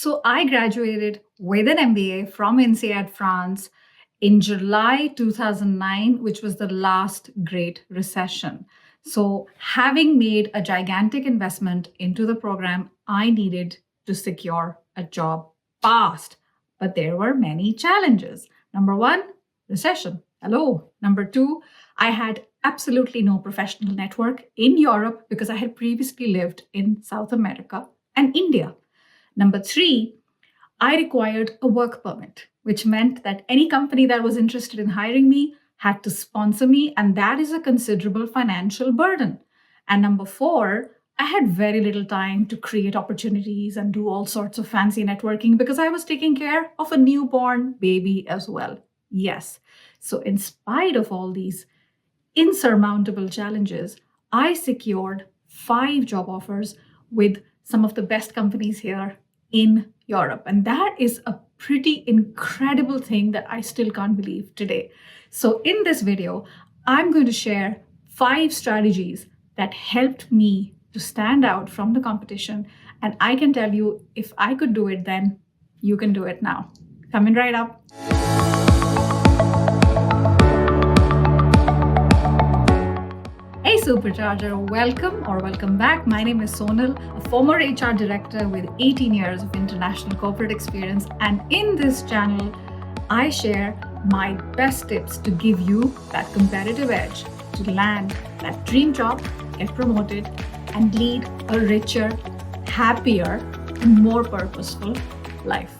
So I graduated with an MBA from INSEAD France in July 2009, which was the last great recession. So having made a gigantic investment into the program, I needed to secure a job fast. But there were many challenges. Number one, recession. Hello. Number two, I had absolutely no professional network in Europe because I had previously lived in South America and India. Number three, I required a work permit, which meant that any company that was interested in hiring me had to sponsor me, and that is a considerable financial burden. And number four, I had very little time to create opportunities and do all sorts of fancy networking because I was taking care of a newborn baby as well. Yes. So, in spite of all these insurmountable challenges, I secured 5 job offers with some of the best companies here in Europe. And that is a pretty incredible thing that I still can't believe today. So in this video, I'm going to share 5 strategies that helped me to stand out from the competition. And I can tell you, if I could do it then, you can do it now. Coming right up. Hey Supercharger, welcome back. My name is Sonal, a former HR director with 18 years of international corporate experience. And in this channel, I share my best tips to give you that competitive edge to land that dream job, get promoted, and lead a richer, happier, and more purposeful life.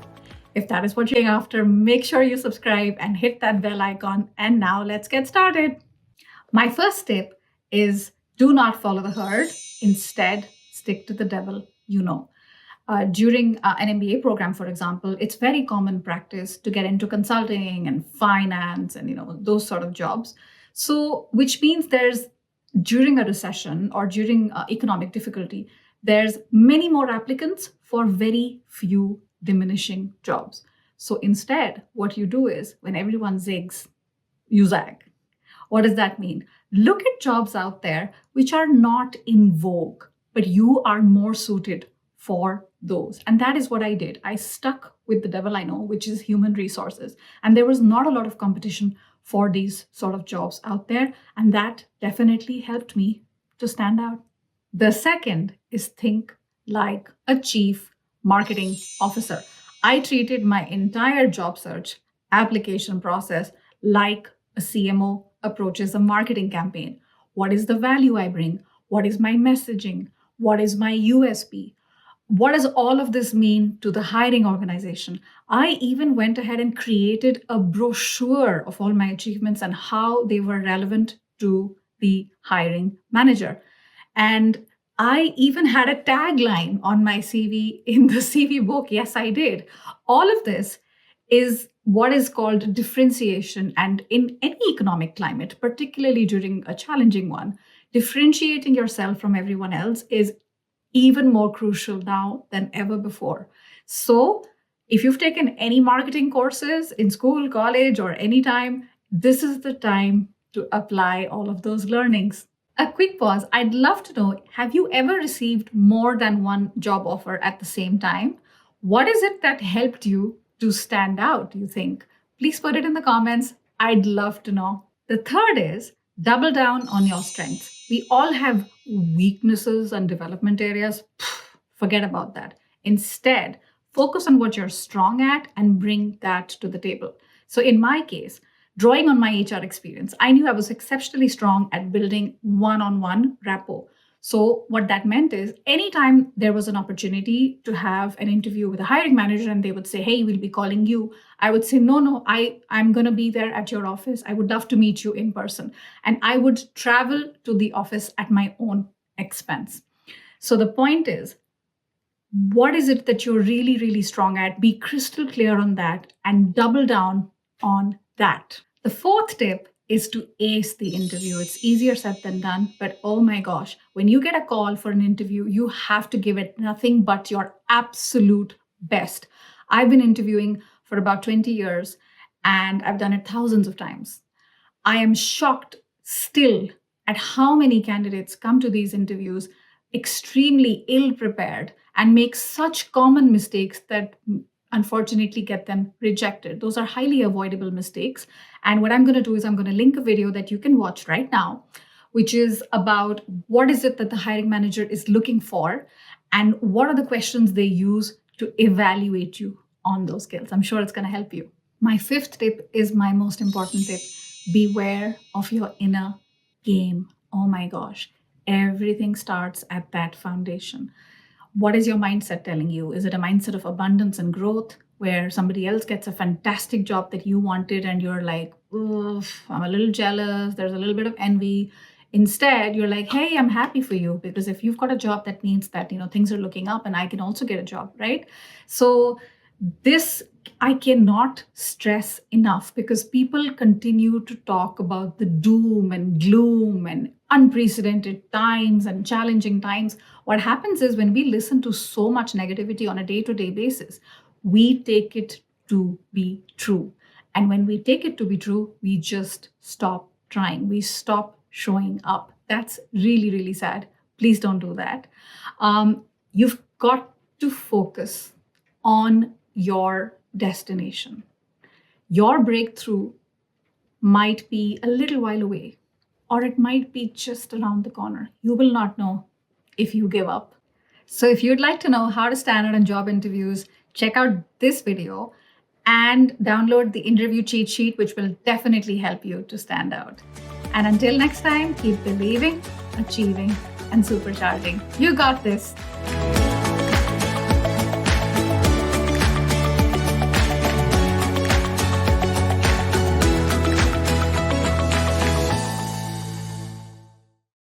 If that is what you're after, make sure you subscribe and hit that bell icon. And now let's get started. My first tip is do not follow the herd. Instead, stick to the devil you know. During an MBA program, for example, it's very common practice to get into consulting and finance and those sort of jobs. So, which means during a recession or during economic difficulty, there's many more applicants for very few diminishing jobs. So instead, what you do is when everyone zigs, you zag. What does that mean? Look at jobs out there which are not in vogue, but you are more suited for those. And that is what I did. I stuck with the devil I know, which is human resources. And there was not a lot of competition for these sort of jobs out there. And that definitely helped me to stand out. The second is think like a chief marketing officer. I treated my entire job search application process like a CMO approaches a marketing campaign. What is the value I bring? What is my messaging? What is my USP? What does all of this mean to the hiring organization? I even went ahead and created a brochure of all my achievements and how they were relevant to the hiring manager. And I even had a tagline on my CV in the CV book. Yes, I did. All of this is what is called differentiation. And in any economic climate, particularly during a challenging one, differentiating yourself from everyone else is even more crucial now than ever before. So if you've taken any marketing courses in school, college, or any time, this is the time to apply all of those learnings. A quick pause. I'd love to know, have you ever received more than one job offer at the same time? What is it that helped you to stand out, do you think? Please put it in the comments. I'd love to know. The third is double down on your strengths. We all have weaknesses and development areas. Forget about that. Instead, focus on what you're strong at and bring that to the table. So in my case, drawing on my HR experience, I knew I was exceptionally strong at building one-on-one rapport. So what that meant is anytime there was an opportunity to have an interview with a hiring manager and they would say, hey, we'll be calling you, I would say, no, I'm going to be there at your office. I would love to meet you in person. And I would travel to the office at my own expense. So the point is, what is it that you're really, really strong at? Be crystal clear on that and double down on that. The fourth tip is to ace the interview. It's easier said than done, but oh my gosh, when you get a call for an interview, you have to give it nothing but your absolute best. I've been interviewing for about 20 years and I've done it thousands of times. I am shocked still at how many candidates come to these interviews extremely ill prepared and make such common mistakes that unfortunately get them rejected. Those are highly avoidable mistakes. And what I'm going to do is I'm going to link a video that you can watch right now, which is about what is it that the hiring manager is looking for and what are the questions they use to evaluate you on those skills. I'm sure it's going to help you. My fifth tip is my most important tip. Beware of your inner game. Oh my gosh. Everything starts at that foundation. What is your mindset telling you? Is it a mindset of abundance and growth where somebody else gets a fantastic job that you wanted and you're like, oof, I'm a little jealous, there's a little bit of envy. Instead, you're like, hey, I'm happy for you, because if you've got a job, that means that, things are looking up and I can also get a job, right? So this I cannot stress enough, because people continue to talk about the doom and gloom and unprecedented times and challenging times. What happens is when we listen to so much negativity on a day-to-day basis, we take it to be true. And when we take it to be true, we just stop trying. We stop showing up. That's really, really sad. Please don't do that. You've got to focus on your destination. Your breakthrough might be a little while away, or it might be just around the corner. You will not know if you give up. So if you'd like to know how to stand out in job interviews, check out this video and download the interview cheat sheet, which will definitely help you to stand out. And until next time, keep believing, achieving, and supercharging. You got this.